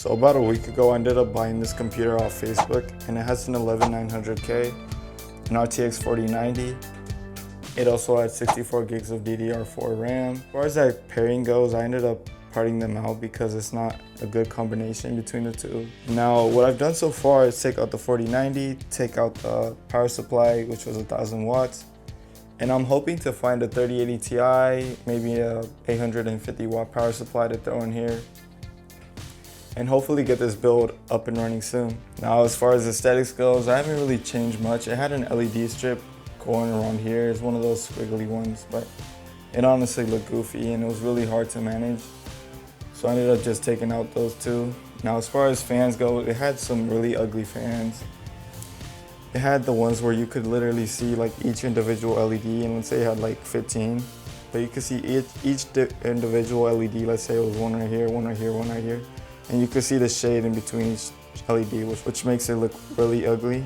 So about a week ago, I ended up buying this computer off Facebook, and it has an 11900K, an RTX 4090. It also had 64 gigs of DDR4 RAM. As far as that pairing goes, I ended up parting them out because it's not a good combination between the two. Now, what I've done so far is take out the 4090, take out the power supply, which was 1000 watts, and I'm hoping to find a 3080 Ti, maybe a 850 watt power supply to throw in here, and hopefully get this build up and running soon. Now, as far as aesthetics goes, I haven't really changed much. It had an LED strip going around here. It's one of those squiggly ones, but it honestly looked goofy and it was really hard to manage. So I ended up just taking out those two. Now, as far as fans go, it had some really ugly fans. It had the ones where you could literally see like each individual LED, and let's say it had like 15, but you could see each individual LED. Let's say it was one right here, one right here, one right here. And you could see the shade in between each LED, which makes it look really ugly.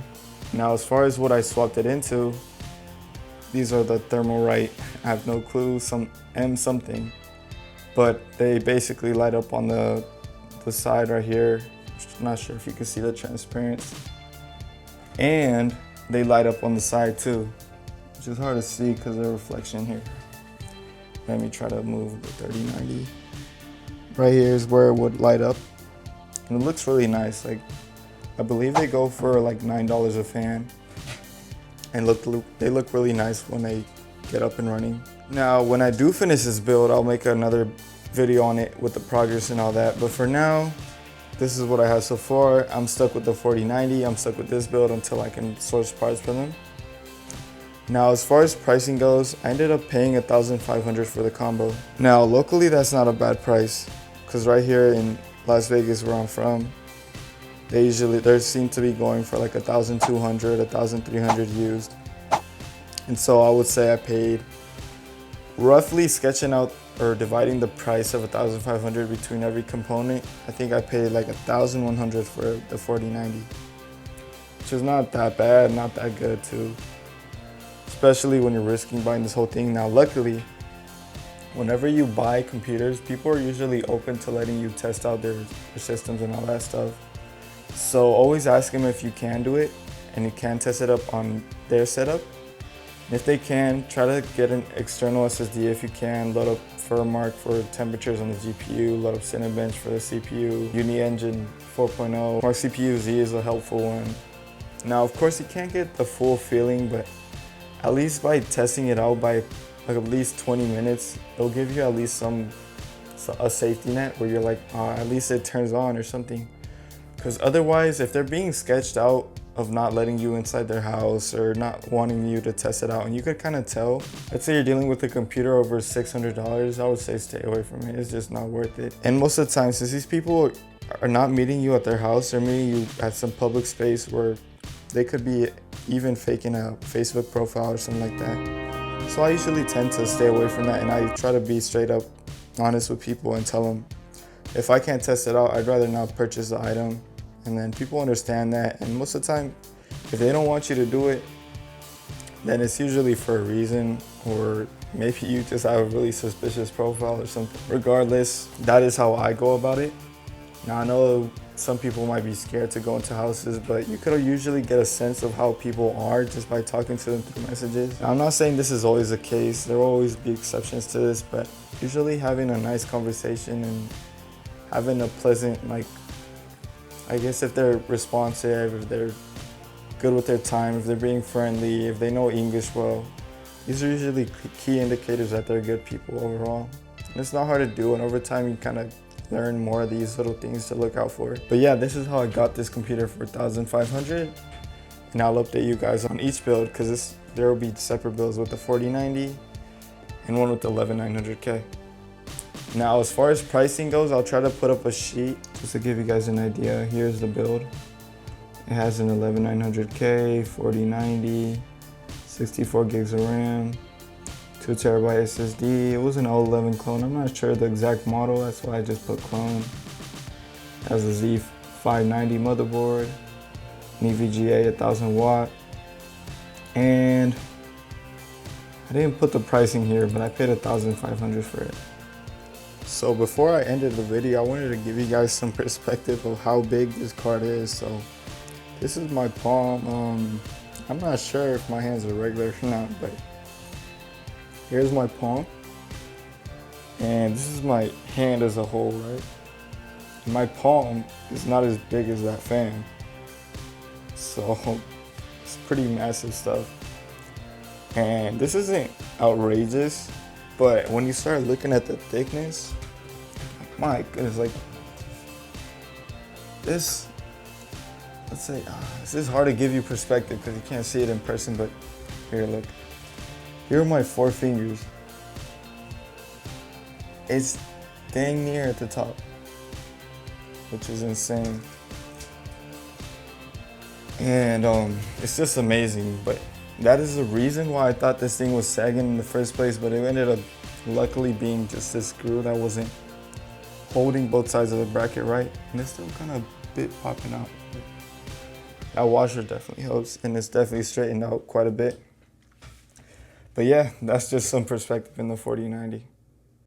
Now, as far as what I swapped it into, these are the Thermalright. I have no clue, some M something, but they basically light up on the side right here. I'm not sure if you can see the transparency. And they light up on the side too, which is hard to see because of the reflection here. Let me try to move the 3090. Right here is where it would light up, and it looks really nice. Like, I believe they go for like $9 a fan, and they look really nice when they get up and running. Now, when I do finish this build, I'll make another video on it with the progress and all that, but for now, this is what I have so far. I'm stuck with the 4090. I'm stuck with this build until I can source parts for them. Now, as far as pricing goes, I ended up paying $1,500 for the combo. Now, locally, that's not a bad price, because right here in Las Vegas, where I'm from, they seem to be going for like 1,200, 1,300 used. And so I would say I paid, roughly sketching out or dividing the price of 1,500 between every component, I think I paid like 1,100 for the 4090, which is not that bad, not that good too, especially when you're risking buying this whole thing. Now, luckily, whenever you buy computers, people are usually open to letting you test out their systems and all that stuff. So always ask them if you can do it and you can test it up on their setup. And if they can, try to get an external SSD if you can. Load up Firmark for temperatures on the GPU, load up Cinebench for the CPU, UniEngine 4.0. Mark CPU Z is a helpful one. Now, of course, you can't get the full feeling, but at least by testing it out by like at least 20 minutes, it'll give you at least a safety net where you're like, at least it turns on or something. Because otherwise, if they're being sketched out of not letting you inside their house or not wanting you to test it out, and you could kind of tell, let's say you're dealing with a computer over $600, I would say stay away from it. It's just not worth it. And most of the time, since these people are not meeting you at their house, they're meeting you at some public space where they could be even faking a Facebook profile or something like that. So I usually tend to stay away from that, and I try to be straight up honest with people and tell them, if I can't test it out, I'd rather not purchase the item. And then people understand that, and most of the time, if they don't want you to do it, then it's usually for a reason, or maybe you just have a really suspicious profile or something. Regardless, that is how I go about it. Now, I know some people might be scared to go into houses, but you could usually get a sense of how people are just by talking to them through messages. Now, I'm not saying this is always the case. There will always be exceptions to this, but usually having a nice conversation and having a pleasant, like, I guess if they're responsive, if they're good with their time, if they're being friendly, if they know English well, these are usually key indicators that they're good people overall. And it's not hard to do, and over time you kind of learn more of these little things to look out for. But yeah, this is how I got this computer for $1,500, and I'll update you guys on each build, because there will be separate builds with the 4090 and one with the 11900K. Now, as far as pricing goes, I'll try to put up a sheet just to give you guys an idea. Here's the build. It has an 11900K, 4090, 64 gigs of RAM, 2 terabyte SSD. It was an 011 clone. I'm not sure the exact model, that's why I just put clone. It has a Z590 motherboard, an EVGA 1000 watt, and I didn't put the pricing here, but I paid $1,500 for it. So before I ended the video, I wanted to give you guys some perspective of how big this card is. So this is my palm. I'm not sure if my hands are regular or not, but here's my palm. And this is my hand as a whole, right? My palm is not as big as that fan. So it's pretty massive stuff. And this isn't outrageous, but when you start looking at the thickness, my goodness, like this, let's say, this is hard to give you perspective because you can't see it in person, but here, look. Here are my 4 fingers. It's dang near at the top, which is insane. And it's just amazing, but that is the reason why I thought this thing was sagging in the first place, but it ended up luckily being just this screw that wasn't holding both sides of the bracket right, and it's still kind of a bit popping out. That washer definitely helps, and it's definitely straightened out quite a bit. But yeah, that's just some perspective in the 4090.